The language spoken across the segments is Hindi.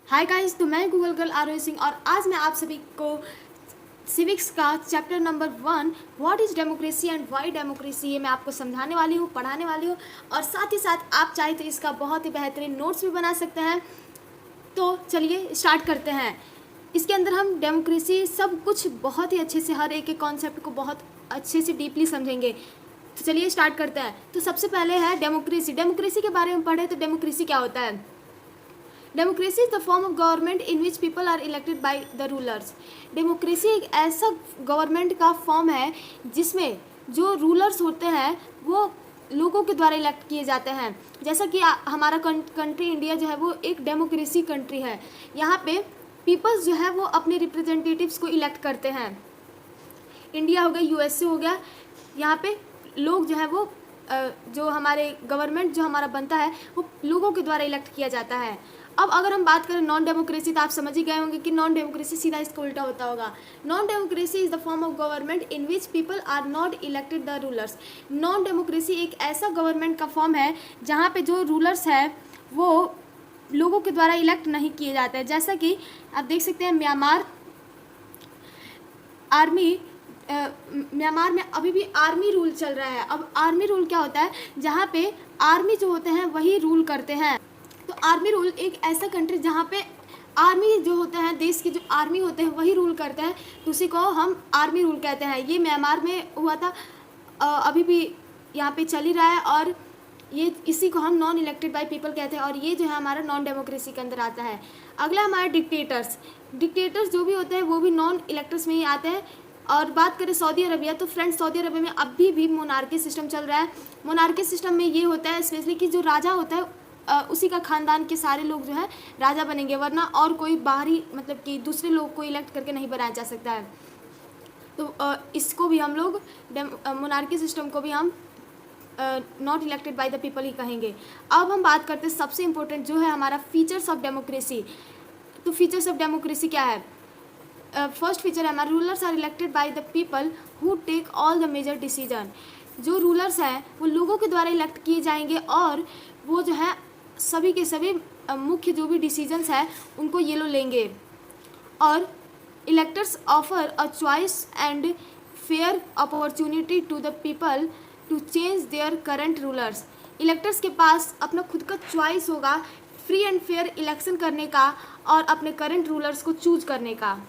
हाय गाइस, तो मैं गूगल गर्ल आरोही सिंह और आज मैं आप सभी को सिविक्स का chapter number 1 what is democracy and Y democracy ये मैं आपको समझाने वाली हूँ, पढ़ाने वाली हूँ। और साथ ही साथ आप चाहे तो इसका बहुत ही बेहतरीन नोट्स भी बना सकते हैं। तो चलिए स्टार्ट करते हैं। इसके अंदर हम डेमोक्रेसी सब कुछ बहुत ही अच्छे से हर एक कॉन्सेप्ट को बहुत अच्छे से डीपली समझेंगे। तो चलिए स्टार्ट करते हैं। तो सबसे पहले है डेमोक्रेसी। डेमोक्रेसी के बारे में पढ़े तो डेमोक्रेसी क्या होता है। Democracy is the form of government in which people are elected by the rulers. Democracy एक ऐसा गवर्नमेंट का फॉर्म है जिसमें जो रूलर्स होते हैं वो लोगों के द्वारा इलेक्ट किए जाते हैं। जैसा कि हमारा कंट्री इंडिया जो है वो एक डेमोक्रेसी कंट्री है। यहाँ पे पीपल्स जो है वो अपने रिप्रेजेंटेटिव्स को इलेक्ट करते हैं। इंडिया हो गया, यूएसए हो गया, यहाँ पे लोग जो है वो जो हमारे गवर्नमेंट जो हमारा बनता है वो लोगों के द्वारा इलेक्ट किया जाता है। अब अगर हम बात करें नॉन डेमोक्रेसी तो आप समझ ही गए होंगे कि नॉन डेमोक्रेसी सीधा इसका उल्टा होता होगा। Non democracy is the form of government in which people are not elected the rulers. Non democracy एक ऐसा गवर्नमेंट का फॉर्म है जहाँ पे जो रूलर्स है वो लोगों के द्वारा इलेक्ट नहीं किए जाते हैं। जैसा कि आप देख सकते हैं म्यांमार म्यांमार में अभी भी आर्मी रूल चल रहा है। अब आर्मी रूल क्या होता है, जहाँ पे आर्मी जो होते हैं वही रूल करते हैं। तो आर्मी रूल एक ऐसा कंट्री जहाँ पे आर्मी जो होते हैं, देश के जो आर्मी होते हैं वही रूल करते हैं, तो उसी को हम आर्मी रूल कहते हैं। ये म्यांमार में हुआ था, अभी भी यहाँ पे चल ही रहा है और ये इसी को हम नॉन इलेक्टेड बाय पीपल कहते हैं और ये जो है हमारा नॉन डेमोक्रेसी के अंदर आता है। अगला हमारा डिक्टेटर्स जो भी होते हैं वो भी नॉन इलेक्टर्स में ही आते हैं। और बात करें सऊदी अरबिया, तो फ्रेंड्स सऊदी अरबिया में अभी भी मोनार्की सिस्टम चल रहा है। मोनार्की सिस्टम में ये होता है स्पेशली कि जो राजा होता है उसी का खानदान के सारे लोग जो है राजा बनेंगे, वरना और कोई बाहरी मतलब कि दूसरे लोग को इलेक्ट करके नहीं बनाया जा सकता है। तो इसको भी हम लोग मोनार्की सिस्टम को भी हम not elected by the people ही कहेंगे। अब हम बात करते हैं सबसे इम्पोर्टेंट जो है हमारा फीचर्स ऑफ डेमोक्रेसी। तो फीचर्स ऑफ डेमोक्रेसी क्या है। फर्स्ट फीचर है हमारा rulers are elected by the people who take all the major decision. जो रूलर्स हैं वो लोगों के द्वारा इलेक्ट किए जाएंगे और वो जो है सभी के सभी मुख्य जो भी डिसीजंस हैं उनको ये लोग लेंगे। और electors offer a choice and fair opportunity to the people to change their current rulers. Electors के पास अपना खुद का चॉइस होगा फ्री एंड फेयर इलेक्शन करने का और अपने करंट रूलर्स को चूज करने का।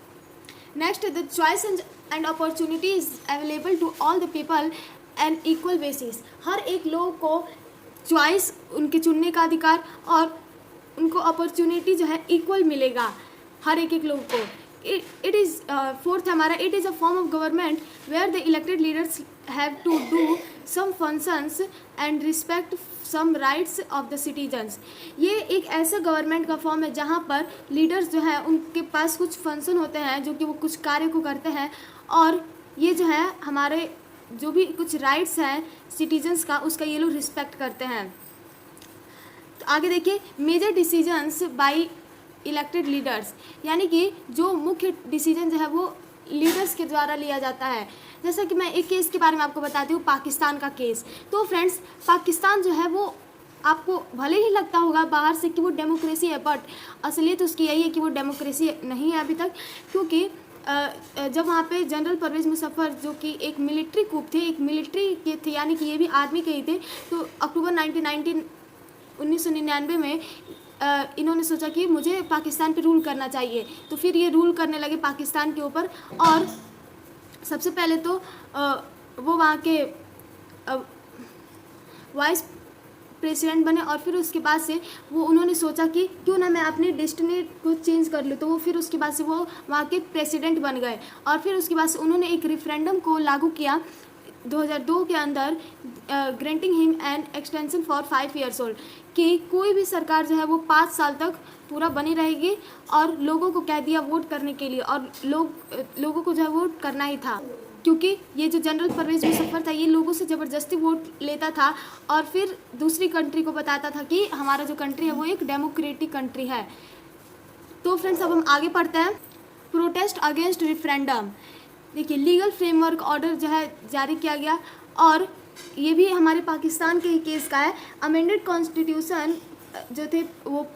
Next, the choice and opportunity is available to all the people and equal basis. हर एक लोग को चॉइस, उनके चुनने का अधिकार और उनको अपॉर्चुनिटी जो है इक्वल मिलेगा हर एक लोग को। इट इज़ फोर्थ हमारा it is a form of government where the elected leaders have to do some functions and respect some rights of the citizens. ये एक ऐसा गवर्नमेंट का फॉर्म है जहाँ पर लीडर्स जो है उनके पास कुछ फंक्शन होते हैं जो कि वो कुछ कार्य को करते हैं और ये जो है हमारे जो भी कुछ राइट्स हैं सिटीजन्स का उसका ये लोग रिस्पेक्ट करते हैं। तो आगे देखिए, major decisions by elected leaders, यानी कि जो मुख्य डिसीजन जो है वो लीडर्स के द्वारा लिया जाता है। जैसा कि मैं एक केस के बारे में आपको बताती हूँ, पाकिस्तान का केस। तो फ्रेंड्स पाकिस्तान जो है वो आपको भले ही लगता होगा बाहर से कि वो डेमोक्रेसी है, बट असलियत उसकी यही है कि वो डेमोक्रेसी नहीं है अभी तक। क्योंकि जब वहाँ पे जनरल परवेज़ मुशर्रफ जो कि एक मिलिट्री कूप थे, एक मिलिट्री के थे, यानी कि ये भी आर्मी के ही थे, तो अक्टूबर 1999 में इन्होंने सोचा कि मुझे पाकिस्तान पे रूल करना चाहिए। तो फिर ये रूल करने लगे पाकिस्तान के ऊपर और सबसे पहले तो वो वहाँ के वाइस प्रेसिडेंट बने और फिर उसके बाद से वो उन्होंने सोचा कि क्यों ना मैं अपनी डेस्टिनी को चेंज कर लूँ। तो वो फिर उसके बाद से वो वहाँ के प्रेसिडेंट बन गए और फिर उसके बाद से उन्होंने एक रेफरेंडम को लागू किया 2002 के अंदर, granting him an extension for 5 years old, कि कोई भी सरकार जो है वो 5 साल तक पूरा बनी रहेगी और लोगों को कह दिया वोट करने के लिए और लोगों को जो है वोट करना ही था। क्योंकि ये जो जनरल परवेज़ मुशर्रफ था ये लोगों से ज़बरदस्ती वोट लेता था और फिर दूसरी कंट्री को बताता था कि हमारा जो कंट्री है वो एक डेमोक्रेटिक कंट्री है। तो फ्रेंड्स अब हम आगे पढ़ते हैं। Protest against referendum. देखिए, लीगल फ्रेमवर्क ऑर्डर जो है जारी किया गया और ये भी हमारे पाकिस्तान के ही केस का है। अमेंडेड कॉन्स्टिट्यूशन जो थे वो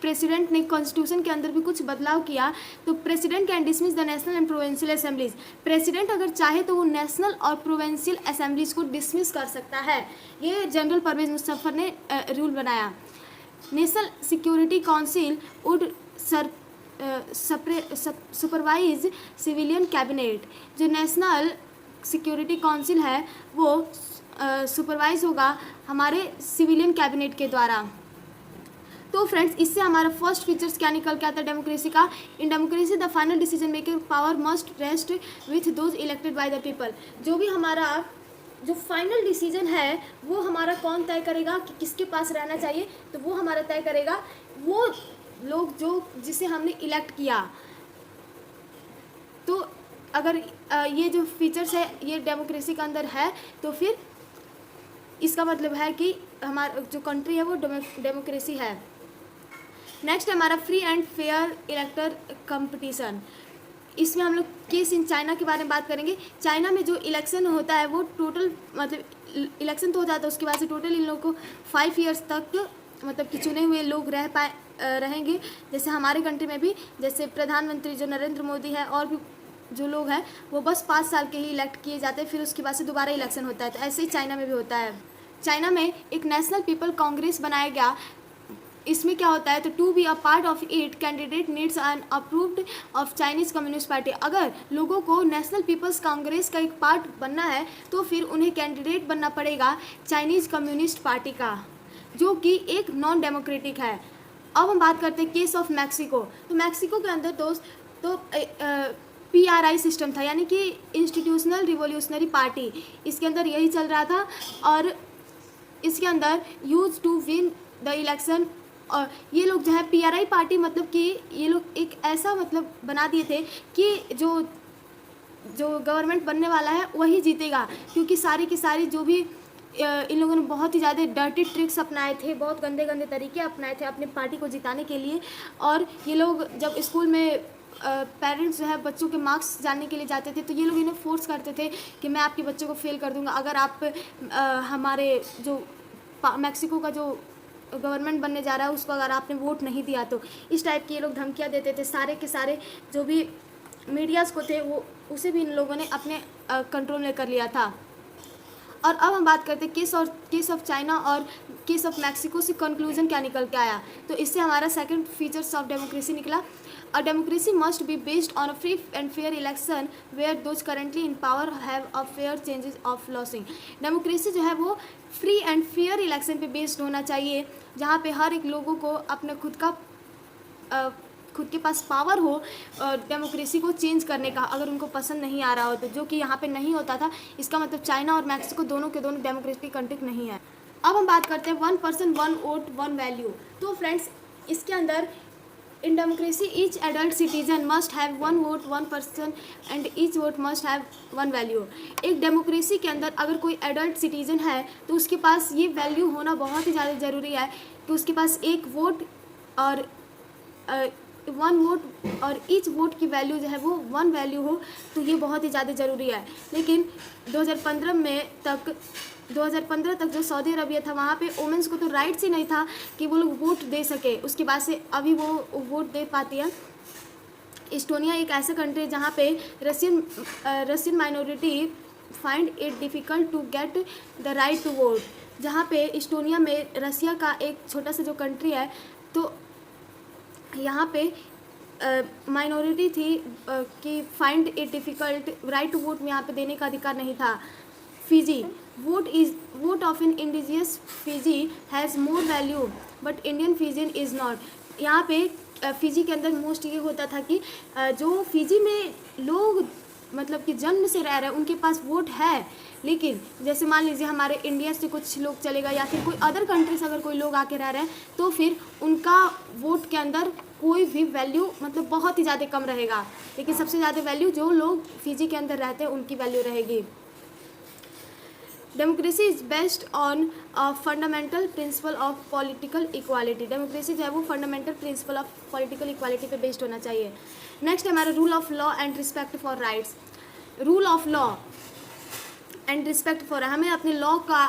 प्रेसिडेंट ने कॉन्स्टिट्यूशन के अंदर भी कुछ बदलाव किया। तो president can dismiss the national and provincial assemblies, president अगर चाहे तो वो नेशनल और प्रोविंशियल असेंबलीज को डिसमिस कर सकता है। ये जनरल परवेज मुशर्रफ ने रूल बनाया। National security council would supervise civilian cabinet, जो नेशनल सिक्योरिटी काउंसिल है वो सुपरवाइज होगा हमारे सिविलियन कैबिनेट के द्वारा। तो फ्रेंड्स, इससे हमारा फर्स्ट फीचर्स क्या निकल के आता है डेमोक्रेसी का। In democracy the final decision making power must rest with those elected by the people, जो भी हमारा जो फाइनल डिसीजन है वो हमारा कौन तय करेगा कि किसके पास रहना चाहिए, तो वो हमारा तय करेगा वो लोग जो जिसे हमने इलेक्ट किया। तो अगर ये जो फीचर्स है ये डेमोक्रेसी के अंदर है तो फिर इसका मतलब है कि हमारा जो कंट्री है वो डेमोक्रेसी है। नेक्स्ट हमारा फ्री एंड फेयर इलेक्टर कंपटीशन। इसमें हम लोग केस इन चाइना के बारे में बात करेंगे। चाइना में जो इलेक्शन होता है वो टोटल मतलब इलेक्शन तो हो जाता है, उसके बाद से टोटल इन लोगों को 5 ईयर्स तक मतलब कि चुने हुए लोग रहेंगे। जैसे हमारे कंट्री में भी जैसे प्रधानमंत्री जो नरेंद्र मोदी है और भी जो लोग हैं वो बस 5 साल के ही इलेक्ट किए जाते हैं, फिर उसके बाद से दोबारा इलेक्शन होता है। तो ऐसे ही चाइना में भी होता है। चाइना में एक नेशनल पीपल कांग्रेस बनाया गया। इसमें क्या होता है, तो to be a part of it candidate needs an approved of Chinese Communist Party. अगर लोगों को नेशनल पीपल्स कांग्रेस का एक पार्ट बनना है तो फिर उन्हें कैंडिडेट बनना पड़ेगा चाइनीज़ कम्युनिस्ट पार्टी का, जो कि एक नॉन डेमोक्रेटिक है। अब हम बात करते हैं केस ऑफ मैक्सिको। तो मैक्सिको के अंदर दोस्त तो PRI सिस्टम था, यानी कि इंस्टीट्यूशनल रिवोल्यूशनरी पार्टी, इसके अंदर यही चल रहा था। और इसके अंदर use to win the election, और ये लोग जो है PRI पार्टी मतलब कि ये लोग एक ऐसा मतलब बना दिए थे कि जो गवर्नमेंट बनने वाला है वही जीतेगा, क्योंकि सारी की सारी जो भी इन लोगों ने बहुत ही ज़्यादा डर्टी ट्रिक्स अपनाए थे, बहुत गंदे गंदे तरीके अपनाए थे अपने पार्टी को जिताने के लिए। और ये लोग जब स्कूल में पेरेंट्स जो है बच्चों के मार्क्स जानने के लिए जाते थे तो ये लोग इन्हें फोर्स करते थे कि मैं आपके बच्चों को फेल कर दूंगा अगर आप हमारे जो मैक्सिको का जो गवर्नमेंट बनने जा रहा है उसको अगर आपने वोट नहीं दिया तो। इस टाइप की ये लोग धमकियाँ देते थे। सारे के सारे जो भी मीडियाज़ को थे वो उसे भी इन लोगों ने अपने कंट्रोल में कर लिया था। और अब हम बात करते हैं केस ऑफ चाइना और केस ऑफ मैक्सिको से कंक्लूजन क्या निकल के आया। तो इससे हमारा सेकंड फीचर्स ऑफ डेमोक्रेसी निकला। A democracy must be based on a free and fair election where those currently in power have a fair changes of losing. Democracy जो है वो फ्री एंड फेयर इलेक्शन पे बेस्ड होना चाहिए, जहाँ पे हर एक लोगों को अपने खुद के पास पावर हो डेमोक्रेसी को चेंज करने का, अगर उनको पसंद नहीं आ रहा हो तो, जो कि यहाँ पे नहीं होता था। इसका मतलब चाइना और मैक्सिको दोनों के दोनों डेमोक्रेटिक कंट्री नहीं है। अब हम बात करते हैं 1 पर्सन 1 वोट 1 वैल्यू। तो फ्रेंड्स, इसके अंदर in democracy each adult citizen must have 1 vote 1 person and each vote must have 1 value. एक डेमोक्रेसी के अंदर अगर कोई एडल्ट सिटीजन है तो उसके पास ये वैल्यू होना बहुत ही ज़्यादा ज़रूरी है कि उसके पास 1 वोट और 1 वोट और ईच वोट की वैल्यू जो है वो 1 वैल्यू हो, तो ये बहुत ही ज़्यादा ज़रूरी है। लेकिन 2015 तक जो सऊदी अरबिया था वहाँ पे वुमेंस को तो राइट्स ही नहीं था कि वो लोग वोट दे सके। उसके बाद से अभी वो वोट दे पाती है। इस्टोनिया एक ऐसा कंट्री है जहाँ पे Russian minority find it difficult to get the right to vote. जहाँ पे इस्टोनिया में रसिया का एक छोटा सा जो कंट्री है, तो यहाँ पे माइनॉरिटी थी कि find it difficult right to vote में यहाँ पे देने का अधिकार नहीं था। Fiji vote of an indigenous Fiji has more value but Indian Fijian is not. यहाँ पे फिजी के अंदर मोस्ट ये होता था कि जो फिजी में लोग मतलब कि जन्म से रह रहे हैं उनके पास वोट है, लेकिन जैसे मान लीजिए हमारे इंडिया से कुछ लोग चलेगा या फिर कोई अदर कंट्री से अगर कोई लोग आके रह रहे हैं तो फिर उनका वोट के अंदर कोई भी वैल्यू मतलब बहुत ही ज़्यादा कम रहेगा। लेकिन सबसे ज़्यादा वैल्यू जो लोग फिजी के अंदर रहते हैं उनकी वैल्यू रहेगी। Democracy is based on fundamental principle of political equality. Democracy जो है वो fundamental principle of political equality पे बेस्ड होना चाहिए। नेक्स्ट हमारा rule of law and respect for rights. Rule of law and respect for, हमें अपने लॉ का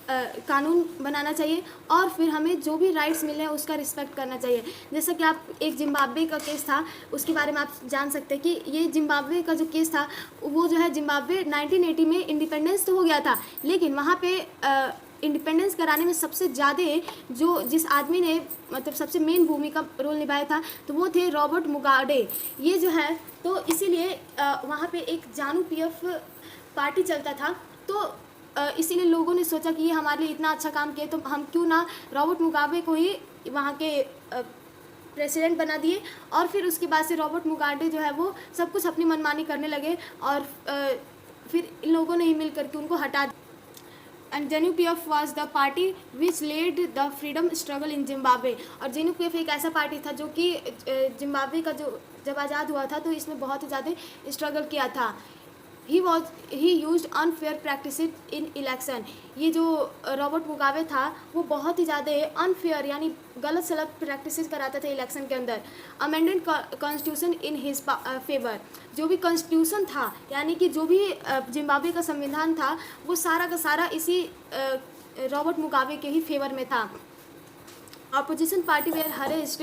कानून बनाना चाहिए और फिर हमें जो भी राइट्स मिले हैं उसका रिस्पेक्ट करना चाहिए। जैसा कि आप एक जिम्बाब्वे का केस था उसके बारे में आप जान सकते हैं कि ये जिम्बाब्वे का जो केस था वो जो है जिम्बाब्वे 1980 में इंडिपेंडेंस तो हो गया था, लेकिन वहाँ पे इंडिपेंडेंस कराने में सबसे ज़्यादा जिस आदमी ने मतलब सबसे मेन भूमिका रोल निभाया था तो वो थे रॉबर्ट मुगाबे। ये जो है तो इसीलिए वहाँ पे एक जानू पीएफ पार्टी चलता था, तो इसीलिए लोगों ने सोचा कि ये हमारे लिए इतना अच्छा काम किया तो हम क्यों ना रॉबर्ट मुगाबे को ही वहाँ के प्रेसिडेंट बना दिए। और फिर उसके बाद से रॉबर्ट मुगाबे जो है वो सब कुछ अपनी मनमानी करने लगे और फिर इन लोगों ने ही मिल करके उनको हटा दिया। And ZANU-PF was the party which lead the freedom struggle in Zimbabwe. और ZANU-PF एक ऐसा पार्टी था जो कि जिम्बाब्वे का जब आज़ाद हुआ था तो इसमें बहुत ही ज़्यादा स्ट्रगल किया था। ही used unfair practice in election. ये जो रॉबर्ट मुगाबे था वो बहुत ही ज़्यादा अनफेयर यानी गलत सलत प्रैक्टिसेस कराता था इलेक्शन के अंदर। Amended constitution in his favour. जो भी कॉन्स्टिट्यूशन था यानी कि जो भी जिम्बाब्वे का संविधान था वो सारा का सारा इसी रॉबर्ट मुगाबे के ही फेवर में था। Opposition party were harassed.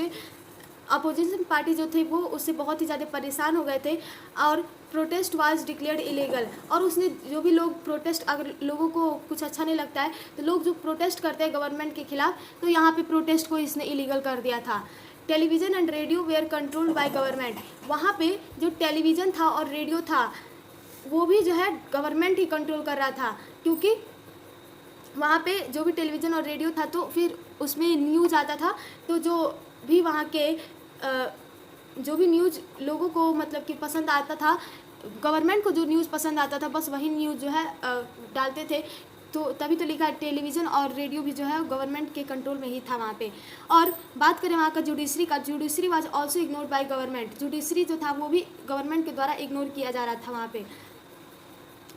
Opposition party जो थे वो उससे बहुत ही ज़्यादा परेशान हो गए थे और प्रोटेस्ट वाज डिक्लेयर्ड इलीगल। और उसने जो भी लोग प्रोटेस्ट, अगर लोगों को कुछ अच्छा नहीं लगता है तो लोग जो प्रोटेस्ट करते हैं गवर्नमेंट के खिलाफ, तो यहाँ पे प्रोटेस्ट को इसने इलीगल कर दिया था। Television and radio were controlled by government. वहाँ पे जो टेलीविज़न था और रेडियो था वो भी जो है गवर्नमेंट ही कंट्रोल कर रहा था, क्योंकि वहाँ पे जो भी टेलीविज़न और रेडियो था तो फिर उसमें न्यूज़ आता था, तो जो भी वहाँ के जो भी न्यूज़ लोगों को मतलब कि पसंद आता था, गवर्नमेंट को जो न्यूज़ पसंद आता था बस वही न्यूज़ जो है डालते थे। तो तभी तो लिखा है टेलीविज़न और रेडियो भी जो है गवर्नमेंट के कंट्रोल में ही था वहाँ पे। और बात करें वहाँ का जुडिशरी का, judiciary was also ignored by government. Judiciary जो था वो भी गवर्नमेंट के द्वारा इग्नोर किया जा रहा था वहाँ पे।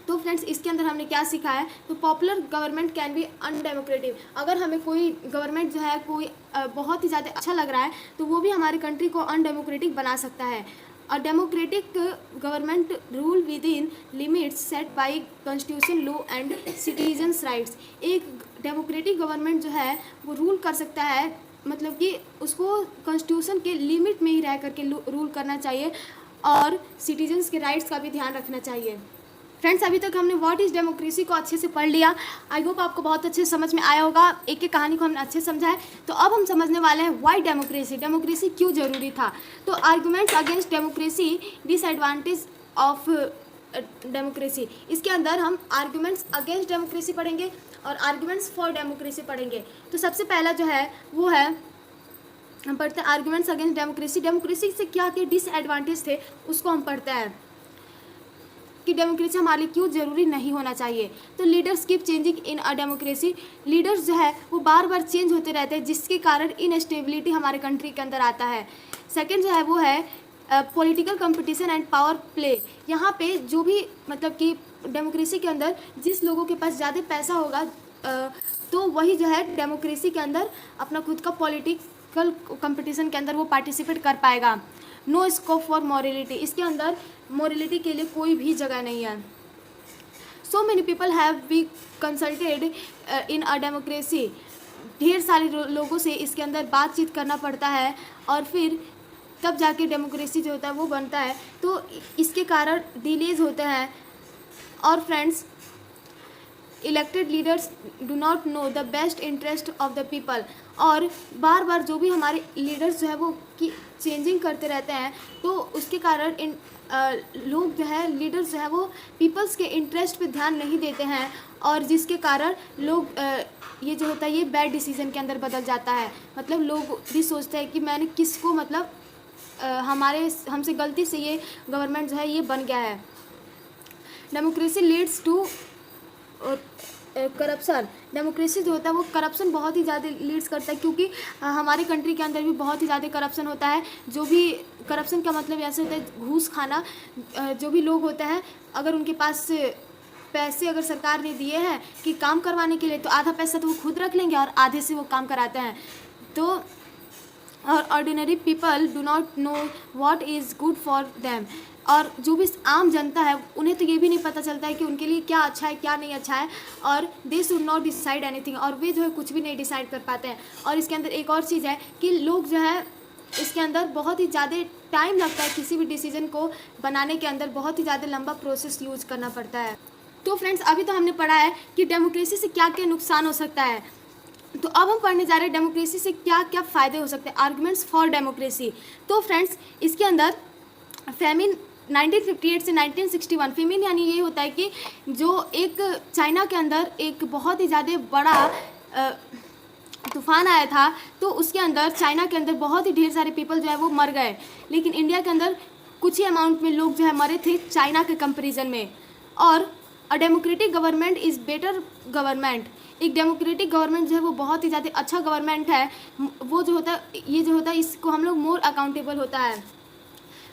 तो फ्रेंड्स इसके अंदर हमने क्या सीखा है, तो popular government can be undemocratic. अगर हमें कोई गवर्नमेंट जो है कोई बहुत ही ज़्यादा अच्छा लग रहा है तो वो भी हमारे कंट्री को अनडेमोक्रेटिक बना सकता है। A democratic government rule with in limits set bye constitution, law and citizens rights. एक डेमोक्रेटिक गवर्नमेंट जो है वो रूल कर सकता है, मतलब कि उसको कॉन्स्टिट्यूशन के लिमिट में ही रह करके रूल करना चाहिए और सिटीजन्स के राइट्स का भी ध्यान रखना चाहिए। फ्रेंड्स अभी तक हमने व्हाट इज़ डेमोक्रेसी को अच्छे से पढ़ लिया। आई होप आपको बहुत अच्छे समझ में आया होगा। एक एक कहानी को हमने अच्छे से समझा है। तो अब हम समझने वाले हैं व्हाई डेमोक्रेसी, डेमोक्रेसी क्यों ज़रूरी था। तो arguments against democracy, disadvantage of democracy. इसके अंदर हम आर्गूमेंट्स अगेंस्ट डेमोक्रेसी पढ़ेंगे और आर्गूमेंट्स फॉर डेमोक्रेसी पढ़ेंगे। तो सबसे पहला जो है वो है, हम पढ़ते हैं आर्गूमेंट्स अगेंस्ट डेमोक्रेसी। डेमोक्रेसी से क्या क्या डिसएडवांटेज थे उसको हम पढ़ते हैं कि डेमोक्रेसी हमारे लिए क्यों ज़रूरी नहीं होना चाहिए। तो leaders keep changing in a democracy. Leaders जो है वो बार बार चेंज होते रहते हैं जिसके कारण इनस्टेबिलिटी हमारे कंट्री के अंदर आता है। सेकंड जो है वो है political competition and power play. यहाँ पे जो भी मतलब कि डेमोक्रेसी के अंदर जिस लोगों के पास ज़्यादा पैसा होगा तो वही जो है डेमोक्रेसी के अंदर अपना खुद का पॉलिटिकल कंपटीशन के अंदर वो पार्टिसिपेट कर पाएगा। No scope for morality. इसके अंदर मॉरलिटी के लिए कोई भी जगह नहीं है। So many people have B consulted in a democracy. ढेर सारे लोगों से इसके अंदर बातचीत करना पड़ता है और फिर तब जाके डेमोक्रेसी जो होता है वो बनता है। तो इसके कारण डिलेज होते हैं। और friends elected leaders do not know the best interest of the people. और बार बार जो भी हमारे लीडर्स जो है वो की चेंजिंग करते रहते हैं तो उसके कारण इन लोग जो है लीडर्स जो है वो पीपल्स के इंटरेस्ट पे ध्यान नहीं देते हैं और जिसके कारण लोग ये जो होता है ये बैड डिसीजन के अंदर बदल जाता है। मतलब लोग भी सोचते हैं कि मैंने किसको मतलब हमसे गलती से ये गवर्नमेंट जो है ये बन गया है। Democracy leads to corruption. Democracy जो होता है वो करप्शन बहुत ही ज़्यादा लीड्स करता है, क्योंकि हमारे कंट्री के अंदर भी बहुत ही ज़्यादा करप्शन होता है। जो भी करप्शन का मतलब ऐसे होता है घूस खाना। जो भी लोग होते हैं अगर उनके पास पैसे अगर सरकार ने दिए हैं कि काम करवाने के लिए तो आधा पैसा तो वो खुद रख लेंगे और आधे से वो काम कराते हैं। तो और ordinary people do not know what is good for them. और जो भी आम जनता है उन्हें तो ये भी नहीं पता चलता है कि उनके लिए क्या अच्छा है क्या नहीं अच्छा है, और they should not decide anything, और वे जो है कुछ भी नहीं डिसाइड कर पाते हैं। और इसके अंदर एक और चीज़ है कि लोग जो है इसके अंदर बहुत ही ज़्यादा टाइम लगता है, किसी भी डिसीजन को बनाने के अंदर बहुत ही ज़्यादा लंबा प्रोसेस यूज करना पड़ता है। तो फ्रेंड्स, अभी तो हमने पढ़ा है कि डेमोक्रेसी से क्या क्या नुकसान हो सकता है, तो अब हम पढ़ने जा रहे हैं डेमोक्रेसी से क्या क्या फ़ायदे हो सकते हैं, आर्गुमेंट्स फॉर डेमोक्रेसी। तो फ्रेंड्स, इसके अंदर फेमिन 1958 से 1961, फेमिन यानी ये होता है कि जो एक चाइना के अंदर एक बहुत ही ज़्यादा बड़ा तूफान आया था, तो उसके अंदर चाइना के अंदर बहुत ही ढेर सारे पीपल जो है वो मर गए, लेकिन इंडिया के अंदर कुछ ही अमाउंट में लोग जो है मरे थे चाइना के कंपेरिजन में। और a democratic government is better government, एक डेमोक्रेटिक गवर्नमेंट जो है वो बहुत ही ज़्यादा अच्छा गवर्नमेंट है। वो जो होता है, ये जो होता है, इसको हम लोग मोर अकाउंटेबल होता है।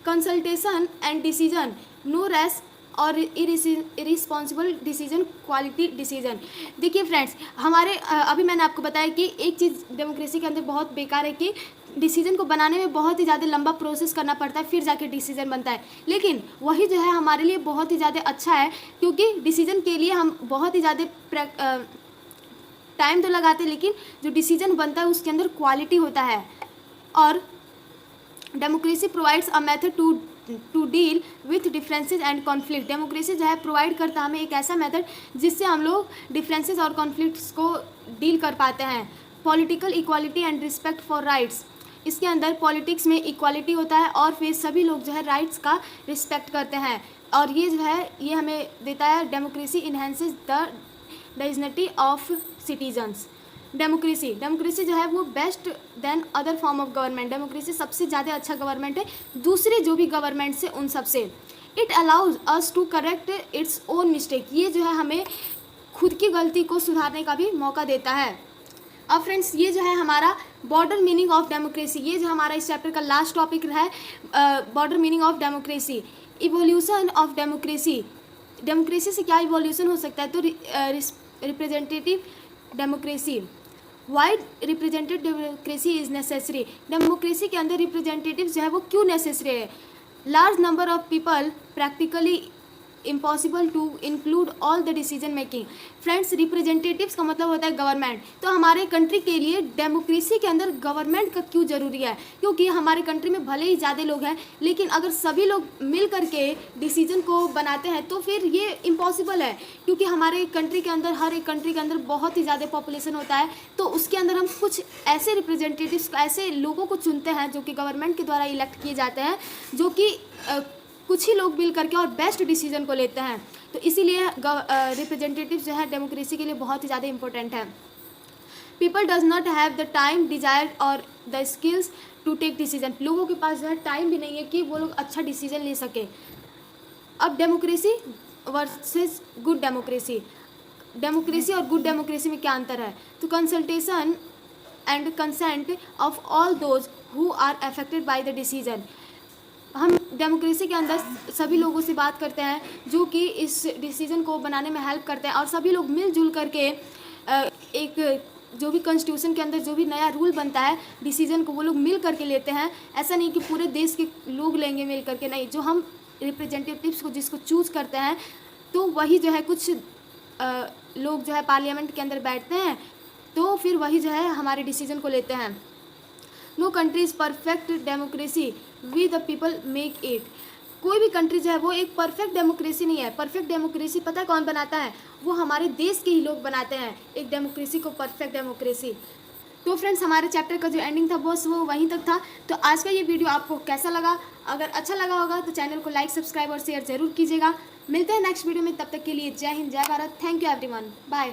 Consultation and decision no race और इरिस्पॉन्सिबल डिसीजन क्वालिटी डिसीजन। देखिए फ्रेंड्स, हमारे अभी मैंने आपको बताया कि एक चीज़ डेमोक्रेसी के अंदर बहुत बेकार है कि डिसीजन को बनाने में बहुत ही ज़्यादा लंबा प्रोसेस करना पड़ता है, फिर जाके डिसीजन बनता है। लेकिन वही जो है हमारे लिए बहुत ही ज़्यादा अच्छा है, क्योंकि डिसीजन के लिए हम बहुत ही ज़्यादा टाइम तो लगाते हैं, लेकिन जो डिसीजन बनता है उसके अंदर क्वालिटी होता है। और democracy provides a method to deal with differences and conflict. Democracy जो है प्रोवाइड करता है हमें एक ऐसा मेथड जिससे हम लोग डिफरेंसेस और कॉन्फ्लिक्ट्स को डील कर पाते हैं। Political equality and respect for rights, इसके अंदर पॉलिटिक्स में इक्वालिटी होता है और फिर सभी लोग जो है राइट्स का रिस्पेक्ट करते हैं। और ये जो है ये हमें देता है democracy enhances the dignity of citizens. Democracy जो है वो best then other form of government, democracy सबसे ज़्यादा अच्छा गवर्नमेंट है दूसरे जो भी गवर्नमेंट से उन सब से। It allows us to correct its own mistake, ये जो है हमें खुद की गलती को सुधारने का भी मौका देता है। अब फ्रेंड्स, ये जो है हमारा बॉर्डर मीनिंग ऑफ डेमोक्रेसी, ये जो हमारा इस चैप्टर का लास्ट टॉपिक है, border meaning of democracy. Evolution of democracy, democracy से क्या इवोल्यूशन हो सकता है, तो representative democracy. Wide representative democracy is necessary, democracy के अंदर रिप्रेजेंटेटिव जो है वो क्यों नेसेसरी है। Large number of people practically impossible to include all the decision making. Friends, representatives का मतलब होता है गवर्नमेंट, तो हमारे कंट्री के लिए डेमोक्रेसी के अंदर गवर्नमेंट का क्यों ज़रूरी है, क्योंकि हमारे कंट्री में भले ही ज़्यादा लोग हैं, लेकिन अगर सभी लोग मिल करके डिसीजन को बनाते हैं तो फिर ये इम्पॉसिबल है, क्योंकि हमारे कंट्री के अंदर, हर एक कंट्री के अंदर बहुत ही ज़्यादा पॉपुलेशन होता है, तो उसके अंदर हम कुछ ऐसे रिप्रेजेंटेटिव्स, ऐसे लोगों को चुनते हैं जो कि गवर्नमेंट के द्वारा इलेक्ट किए जाते हैं, जो कि कुछ ही लोग मिल करके और बेस्ट डिसीजन को लेते हैं। तो इसीलिए रिप्रेजेंटेटिव जो है डेमोक्रेसी के लिए बहुत ही ज़्यादा इंपॉर्टेंट है। People does not have the time desire और the skills to take decision, लोगों के पास जो है टाइम भी नहीं है कि वो लोग अच्छा डिसीजन ले सके। अब democracy versus good democracy, democracy और गुड डेमोक्रेसी में क्या अंतर है, तो consultation and consent of all those who are affected by the decision. हम डेमोक्रेसी के अंदर सभी लोगों से बात करते हैं जो कि इस डिसीजन को बनाने में हेल्प करते हैं, और सभी लोग मिलजुल करके एक जो भी कॉन्स्टिट्यूशन के अंदर जो भी नया रूल बनता है, डिसीजन को वो लोग मिल करके लेते हैं। ऐसा नहीं कि पूरे देश के लोग लेंगे मिल करके, नहीं, जो हम रिप्रेजेंटेटिव्स को जिसको चूज़ करते हैं तो वही जो है कुछ लोग जो है पार्लियामेंट के अंदर बैठते हैं, तो फिर वही जो है हमारे डिसीजन को लेते हैं। No country is perfect democracy, we the people make it. कोई भी कंट्री जो है वो एक परफेक्ट डेमोक्रेसी नहीं है। परफेक्ट डेमोक्रेसी पता है कौन बनाता है, वो हमारे देश के ही लोग बनाते हैं एक डेमोक्रेसी को, परफेक्ट डेमोक्रेसी। तो फ्रेंड्स, हमारे चैप्टर का जो एंडिंग था बस वो वहीं तक था। तो आज का ये वीडियो आपको कैसा लगा, अगर अच्छा लगा होगा तो चैनल को लाइक, सब्सक्राइब और शेयर जरूर कीजिएगा। मिलते हैं नेक्स्ट वीडियो में, तब तक के लिए जय हिंद, जय Bharat. Thank you everyone, bye.